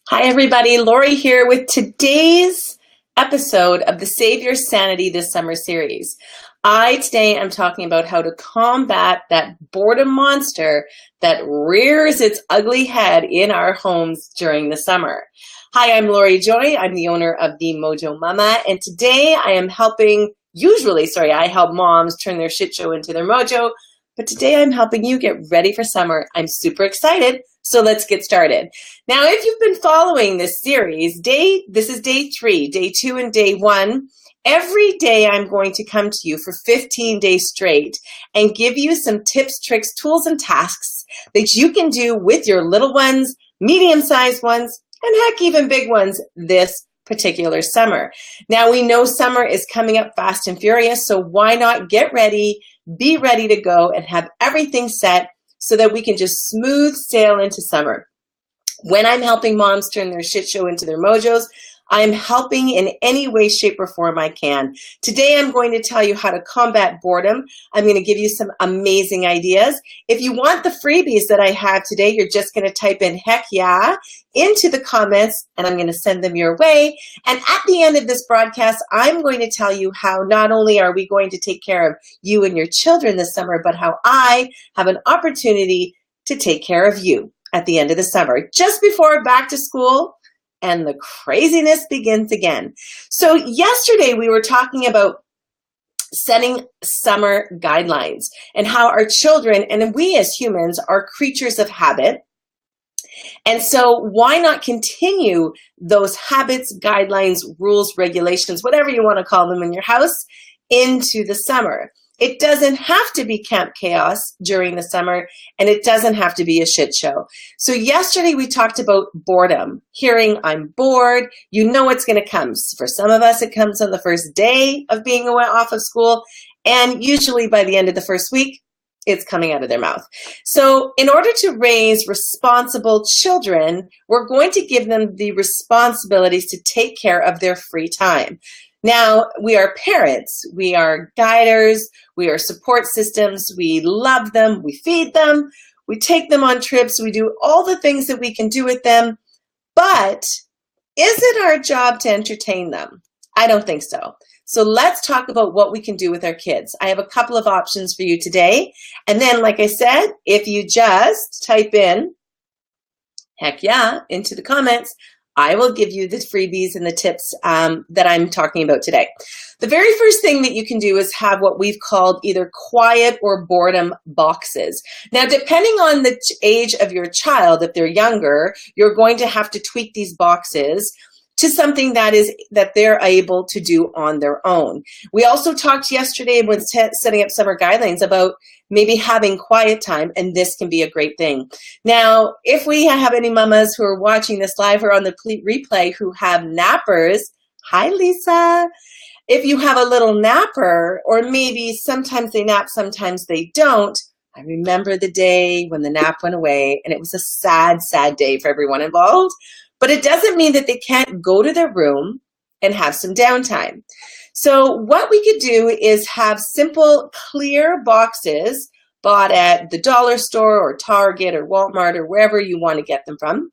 Hi, everybody. Lori here with today's episode of the Save Your Sanity this summer series. Today am talking about how to combat that boredom monster that rears its ugly head in our homes during the summer. Hi, I'm Lori Joy. I'm the owner of the Mojo Mama, and today I help moms turn their shit show into their mojo, but today I'm helping you get ready for summer. I'm super excited. So let's get started. Now, if you've been following this series, this is day 3, day 2 and day 1. Every day I'm going to come to you for 15 days straight and give you some tips, tricks, tools, and tasks that you can do with your little ones, medium-sized ones, and heck, even big ones this particular summer. Now, we know summer is coming up fast and furious, so why not get ready, be ready to go, and have everything set so that we can just smooth sail into summer. When I'm helping moms turn their shit show into their mojos, I'm helping in any way, shape, or form I can. Today, I'm going to tell you how to combat boredom. I'm going to give you some amazing ideas. If you want the freebies that I have today, you're just going to type in heck yeah into the comments, and I'm going to send them your way. And at the end of this broadcast, I'm going to tell you how not only are we going to take care of you and your children this summer, but how I have an opportunity to take care of you at the end of the summer, just before back to school and the craziness begins again. So yesterday we were talking about setting summer guidelines and how our children and we as humans are creatures of habit. And so why not continue those habits, guidelines, rules, regulations, whatever you want to call them in your house, into the summer? It doesn't have to be camp chaos during the summer, and it doesn't have to be a shit show. So yesterday we talked about boredom, hearing I'm bored. You know it's going to come. For some of us, it comes on the first day of being off of school, and usually by the end of the first week, it's coming out of their mouth. So in order to raise responsible children, we're going to give them the responsibilities to take care of their free time. Now, we are parents, we are guiders, we are support systems, we love them, we feed them, we take them on trips, we do all the things that we can do with them, but is it our job to entertain them? I don't think so. So let's talk about what we can do with our kids. I have a couple of options for you today, and then, like I said, if you just type in heck yeah into the comments, I will give you the freebies and the tips that I'm talking about today. The very first thing that you can do is have what we've called either quiet or boredom boxes. Now, depending on the age of your child, if they're younger, you're going to have to tweak these boxes to something that they're able to do on their own. We also talked yesterday when setting up summer guidelines about maybe having quiet time, and this can be a great thing. Now, if we have any mamas who are watching this live or on the replay who have nappers, hi Lisa. If you have a little napper, or maybe sometimes they nap, sometimes they don't, I remember the day when the nap went away, and it was a sad, sad day for everyone involved. But it doesn't mean that they can't go to their room and have some downtime. So what we could do is have simple, clear boxes bought at the dollar store or Target or Walmart or wherever you want to get them from,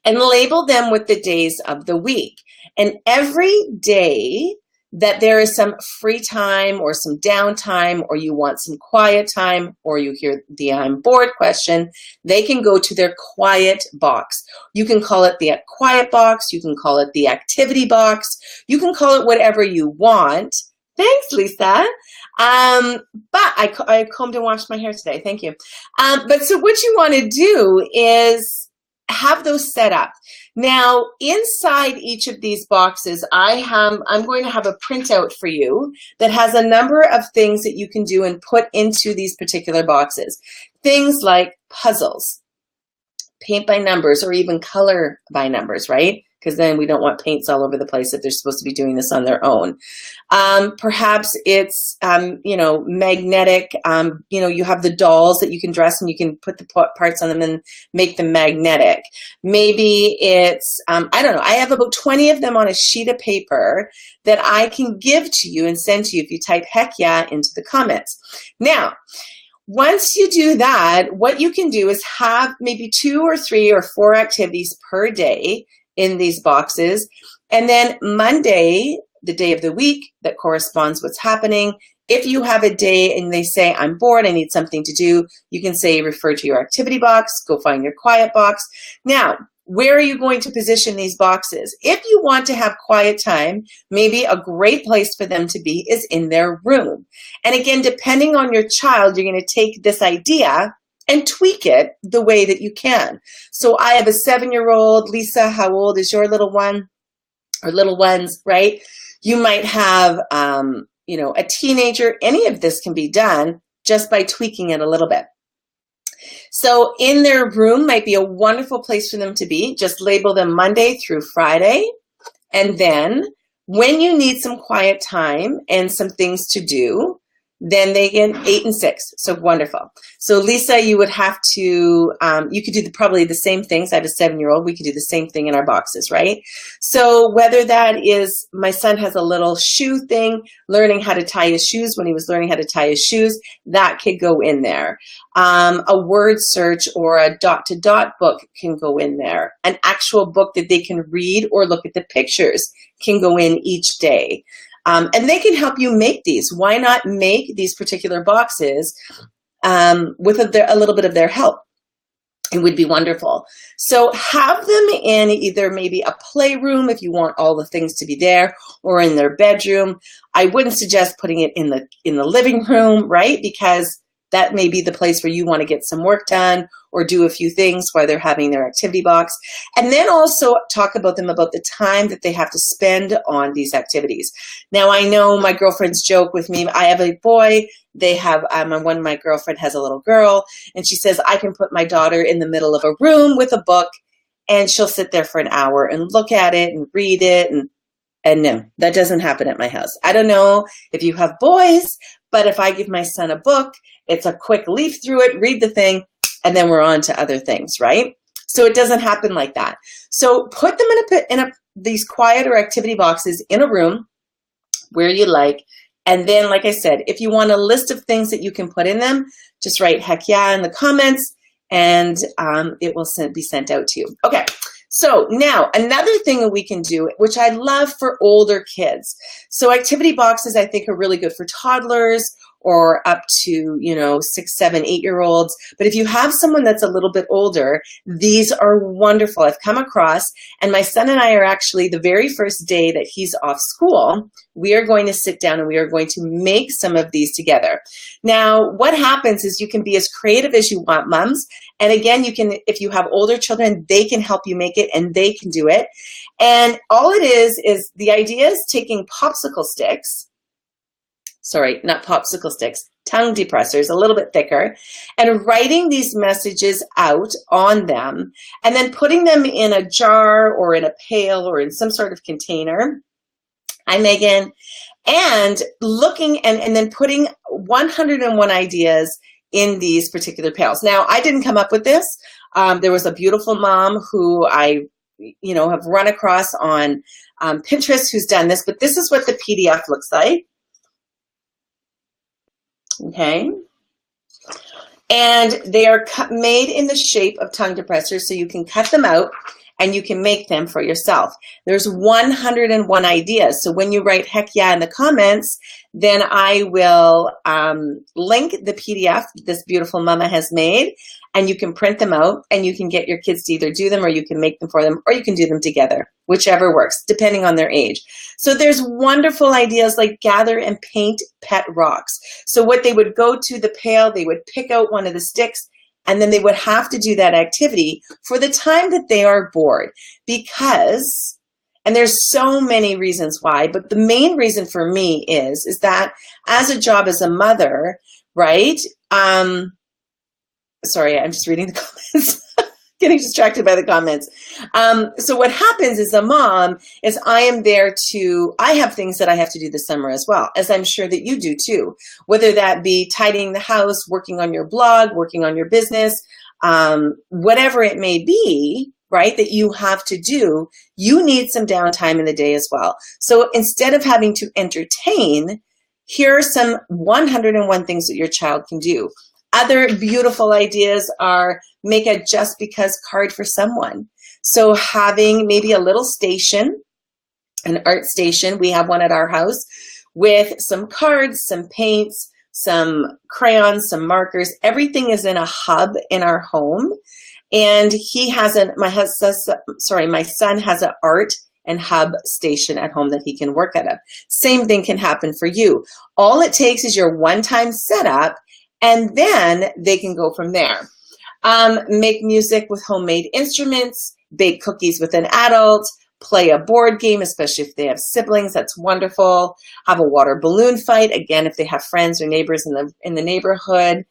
and label them with the days of the week. And every day that there is some free time or some downtime, or you want some quiet time, or you hear the I'm bored question, they can go to their quiet box. You can call it the quiet box. You can call it the activity box. You can call it whatever you want. Thanks, Lisa. But I combed and washed my hair today. Thank you. But so what you want to do is have those set up. Now, inside each of these boxes, I'm going to have a printout for you that has a number of things that you can do and put into these particular boxes. Things like puzzles, paint by numbers, or even color by numbers, right? Because then we don't want paints all over the place if they're supposed to be doing this on their own. Perhaps it's, magnetic. You have the dolls that you can dress and you can put the parts on them and make them magnetic. Maybe it's, I don't know. I have about 20 of them on a sheet of paper that I can give to you and send to you if you type heck yeah into the comments. Now, Once you do that, what you can do is have maybe 2 or 3 or 4 activities per day in these boxes. And then Monday, the day of the week that corresponds what's happening. If you have a day and they say, I'm bored, I need something to do, you can say, refer to your activity box, go find your quiet box. Now, where are you going to position these boxes? If you want to have quiet time, maybe a great place for them to be is in their room. And again, depending on your child, you're going to take this idea and tweak it the way that you can. So I have a 7-year-old. Lisa, how old is your little one or little ones, right? You might have, a teenager. Any of this can be done just by tweaking it a little bit. So in their room might be a wonderful place for them to be. Just label them Monday through Friday. And then when you need some quiet time and some things to do, then they get 8 and 6. So wonderful. So Lisa, you would have to, you could do probably the same things. I have a 7-year-old. We could do the same thing in our boxes, right? So whether that is, my son has a little shoe thing, learning how to tie his shoes when he was learning how to tie his shoes, that could go in there. A word search or a dot-to-dot book can go in there. An actual book that they can read or look at the pictures can go in each day. And they can help you make these. Why not make these particular boxes with a little bit of their help? It would be wonderful. So have them in either maybe a playroom if you want all the things to be there, or in their bedroom. I wouldn't suggest putting it in the living room, right? Because that may be the place where you want to get some work done or do a few things while they're having their activity box. And then also talk about them about the time that they have to spend on these activities. Now, I know my girlfriends joke with me. I have a boy. They have, one of my girlfriend has a little girl, and she says, I can put my daughter in the middle of a room with a book, and she'll sit there for an hour and look at it and read it. And no, that doesn't happen at my house. I don't know if you have boys, but if I give my son a book, it's a quick leaf through it, read the thing, and then we're on to other things, right? So it doesn't happen like that. So put them in these quiet or activity boxes in a room where you like. And then, like I said, if you want a list of things that you can put in them, just write heck yeah in the comments, and it will be sent out to you. Okay. So now another thing that we can do, which I love for older kids. So activity boxes, I think, are really good for toddlers or up to, 6, 7, 8-year-olds. But if you have someone that's a little bit older, these are wonderful. I've come across, and my son and I are actually, the very first day that he's off school, we are going to sit down and we are going to make some of these together. Now, what happens is you can be as creative as you want, moms. And again, you can, if you have older children, they can help you make it and they can do it. And all it is the idea is taking popsicle sticks, sorry, not popsicle sticks, tongue depressors, a little bit thicker, and writing these messages out on them, and then putting them in a jar or in a pail or in some sort of container. Hi, Megan. And looking and then putting 101 ideas in these particular pails. Now, I didn't come up with this. There was a beautiful mom who I have run across on Pinterest who's done this, but this is what the PDF looks like. Okay. And they are made in the shape of tongue depressors, so you can cut them out and you can make them for yourself. There's 101 ideas. So when you write heck yeah in the comments, then I will link the PDF this beautiful mama has made, and you can print them out and you can get your kids to either do them or you can make them for them or you can do them together, whichever works, depending on their age. So there's wonderful ideas like gather and paint pet rocks. So what they would go to the pail, they would pick out one of the sticks, and then they would have to do that activity for the time that they are bored. Because, and there's so many reasons why, but the main reason for me is that as a job as a mother, right? Sorry, I'm just reading the comments. Getting distracted by the comments. So what happens is, a mom is I have things that I have to do this summer as well, as I'm sure that you do too, whether that be tidying the house, working on your blog, working on your business, whatever it may be, right, that you have to do, you need some downtime in the day as well. So instead of having to entertain, here are some 101 things that your child can do. Other beautiful ideas are make a just because card for someone. So having maybe a little station, an art station, we have one at our house, with some cards, some paints, some crayons, some markers. Everything is in a hub in our home. And he has my son has an art and hub station at home that he can work out of. Same thing can happen for you. All it takes is your one-time setup, and then they can go from there. Make music with homemade instruments, bake cookies with an adult, play a board game, especially if they have siblings. That's wonderful. Have a water balloon fight, again, if they have friends or neighbors in the neighborhood.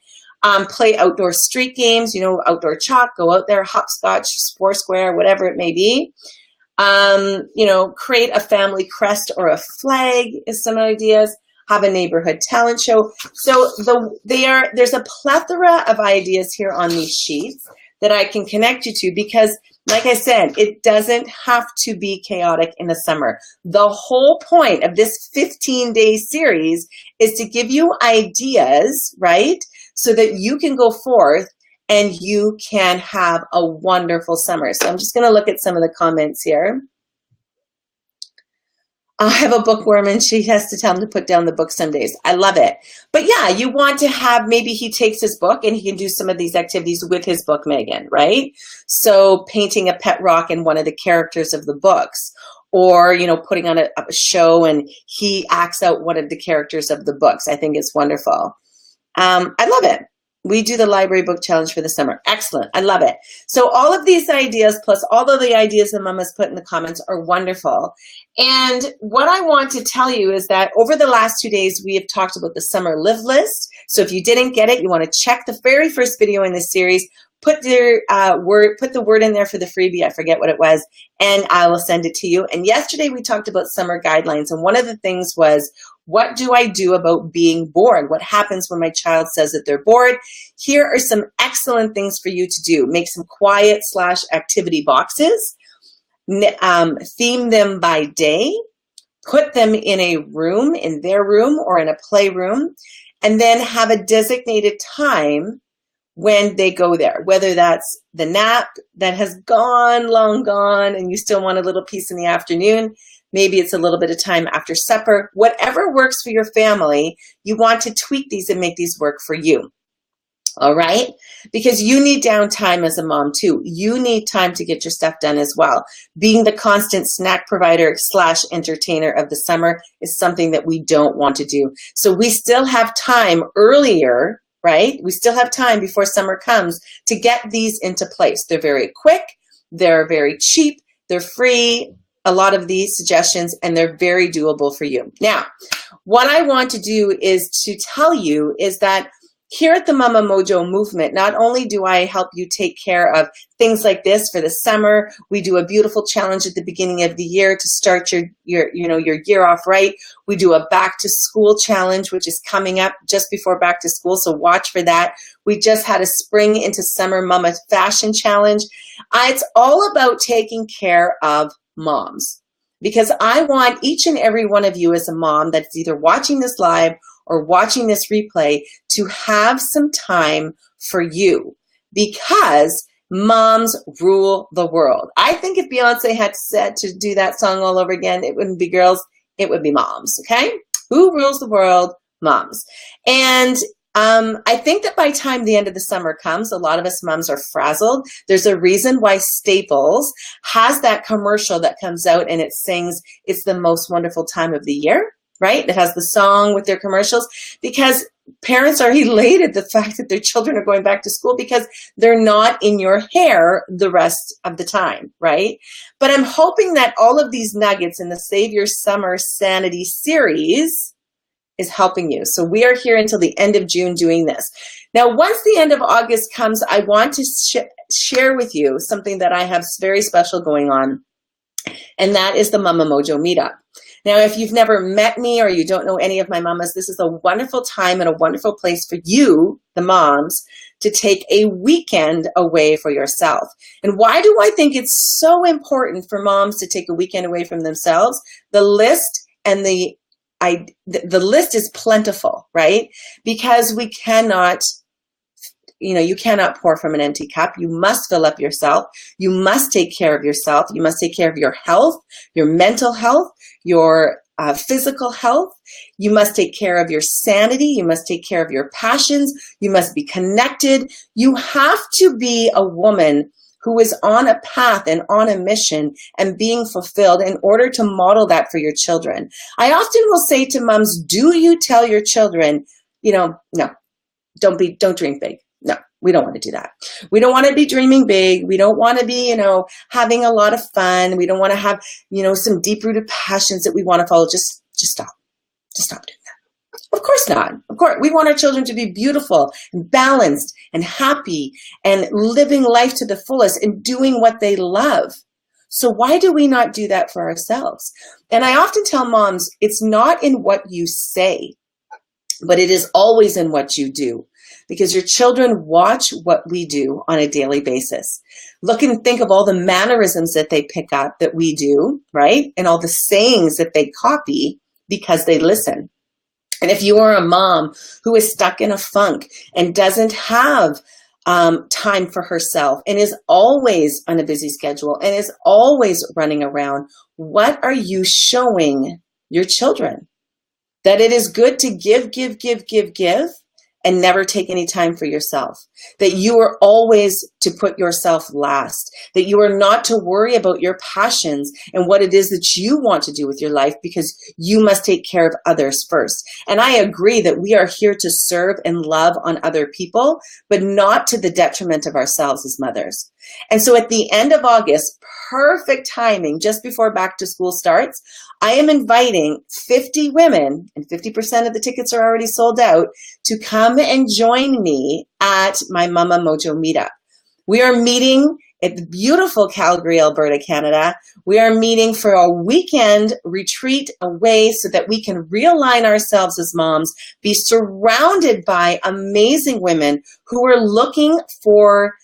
Play outdoor street games, outdoor chalk, go out there, hopscotch, Foursquare, whatever it may be. Create a family crest or a flag is some ideas. Have a neighborhood talent show. So there's a plethora of ideas here on these sheets that I can connect you to, because like I said, it doesn't have to be chaotic in the summer. The whole point of this 15-day series is to give you ideas, right? So that you can go forth and you can have a wonderful summer. So I'm just going to look at some of the comments here. I have a bookworm and she has to tell him to put down the book some days. I love it. But yeah, you want to have, maybe he takes his book and he can do some of these activities with his book, Megan, right? So painting a pet rock in one of the characters of the books, or, putting on a show and he acts out one of the characters of the books. I think it's wonderful. I love it. We do the library book challenge for the summer. Excellent. I love it. So all of these ideas, plus all of the ideas that Mama's put in the comments, are wonderful. And what I want to tell you is that over the last 2 days, we have talked about the summer live list. So if you didn't get it, you want to check the very first video in this series. Put the word in there for the freebie. I forget what it was, and I will send it to you. And yesterday we talked about summer guidelines, and one of the things was, what do I do about being bored? What happens when my child says that they're bored? Here are some excellent things for you to do. Make some quiet/activity boxes. Theme them by day. Put them in a room, in their room or in a playroom, and then have a designated time when they go there, whether that's the nap that has long gone and you still want a little piece in the afternoon. Maybe it's a little bit of time after supper. Whatever works for your family, you want to tweak these and make these work for you. All right? Because you need downtime as a mom too. You need time to get your stuff done as well. Being the constant snack provider / entertainer of the summer is something that we don't want to do. So we still have time earlier, right? We still have time before summer comes to get these into place. They're very quick. They're very cheap. They're free. A lot of these suggestions, and they're very doable for you. Now, what I want to do is to tell you is that here at the Mama Mojo movement, not only do I help you take care of things like this for the summer, we do a beautiful challenge at the beginning of the year to start your year off right. We do a back to school challenge, which is coming up just before back to school, so watch for that. We just had a spring into summer Mama fashion challenge. It's all about taking care of moms, because I want each and every one of you as a mom that's either watching this live or watching this replay to have some time for you, because moms rule the world. I think if Beyonce had said to do that song all over again, it wouldn't be girls, it would be moms, okay? Who rules the world? Moms. And I think that by the time the end of the summer comes, a lot of us moms are frazzled. There's a reason why Staples has that commercial that comes out and it sings, "It's the most wonderful time of the year," right? It has the song with their commercials, because parents are elated at the fact that their children are going back to school, because they're not in your hair the rest of the time, right? But I'm hoping that all of these nuggets in the Save Your Summer Sanity series is helping you. So we are here until the end of June doing this. Now, once the end of August comes, I want to share with you something that I have very special going on, and that is the Mama Mojo Meetup. Now, if you've never met me or you don't know any of my mamas, this is a wonderful time and a wonderful place for you, the moms, to take a weekend away for yourself. And why do I think it's so important for moms to take a weekend away from themselves? The list and the list is plentiful, right? Because we cannot you cannot pour from an empty cup. You must fill up yourself. You must take care of yourself. You must take care of your health, your mental health, your physical health. You must take care of your sanity. You must take care of your passions. You must be connected. You have to be a woman who is on a path and on a mission and being fulfilled in order to model that for your children. I often will say to moms, do you tell your children, no, don't dream big. No, we don't want to do that. We don't want to be dreaming big. We don't want to be, having a lot of fun. We don't want to have, some deep-rooted passions that we want to follow. Just stop. Just stop doing that. Of course not. Of course, we want our children to be beautiful and balanced and happy and living life to the fullest and doing what they love. So why do we not do that for ourselves? And I often tell moms, it's not in what you say, but it is always in what you do, because your children watch what we do on a daily basis. Look and think of all the mannerisms that they pick up that we do, right? And all the sayings that they copy because they listen. And if you are a mom who is stuck in a funk and doesn't have time for herself and is always on a busy schedule and is always running around, what are you showing your children? That it is good to give, and never take any time for yourself. That you are always to put yourself last. That you are not to worry about your passions and what it is that you want to do with your life, because you must take care of others first. And I agree that we are here to serve and love on other people, but not to the detriment of ourselves as mothers. And so at the end of August, perfect timing, just before back to school starts, I am inviting 50 women, and 50% of the tickets are already sold out, to come and join me at my Mama Mojo meetup. We are meeting at the beautiful Calgary, Alberta, Canada. We are meeting for a weekend retreat away so that we can realign ourselves as moms, be surrounded by amazing women who are looking for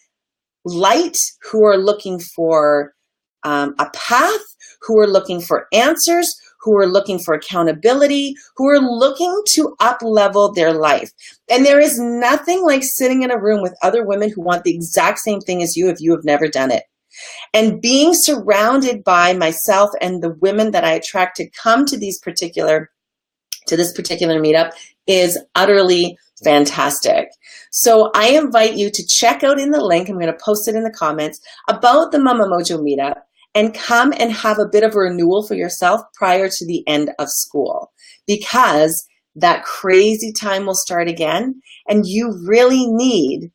light, who are looking for a path, who are looking for answers, who are looking for accountability, who are looking to up-level their life. And there is nothing like sitting in a room with other women who want the exact same thing as you if you have never done it. And being surrounded by myself and the women that I attract to come to this particular meetup is utterly fantastic. So I invite you to check out in the link, I'm going to post it in the comments, about the Mama Mojo meetup, and come and have a bit of a renewal for yourself prior to the end of school, because that crazy time will start again, and you really need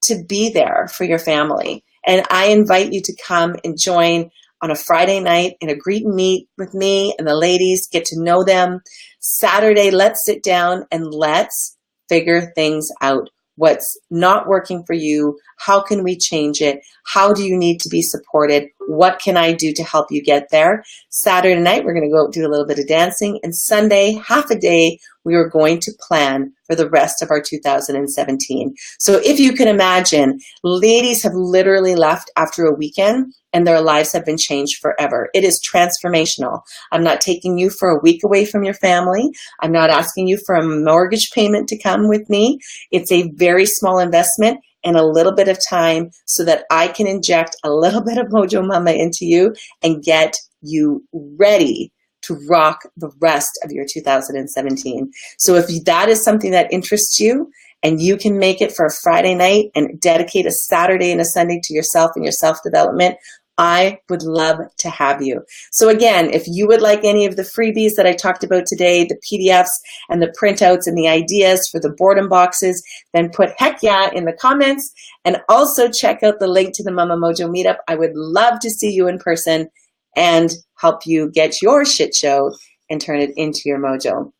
to be there for your family. And I invite you to come and join on a Friday night in a greet and meet with me and the ladies, get to know them. Saturday, let's sit down and let's figure things out. What's not working for you? How can we change it? How do you need to be supported? What can I do to help you get there? Saturday night, we're going to go do a little bit of dancing. And Sunday, half a day, we are going to plan for the rest of our 2017. So if you can imagine, ladies have literally left after a weekend and their lives have been changed forever. It is transformational. I'm not taking you for a week away from your family. I'm not asking you for a mortgage payment to come with me. It's a very small investment and a little bit of time so that I can inject a little bit of Mojo Mama into you and get you ready to rock the rest of your 2017. So if that is something that interests you and you can make it for a Friday night and dedicate a Saturday and a Sunday to yourself and your self-development, I would love to have you. So again, if you would like any of the freebies that I talked about today, the PDFs and the printouts and the ideas for the boredom boxes, then put heck yeah in the comments, and also check out the link to the Mama Mojo meetup. I would love to see you in person and help you get your shit show and turn it into your mojo.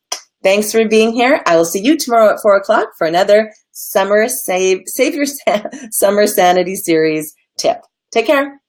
Thanks for being here. I will see you tomorrow at 4 o'clock for another Save Your Summer Sanity Series tip. Take care.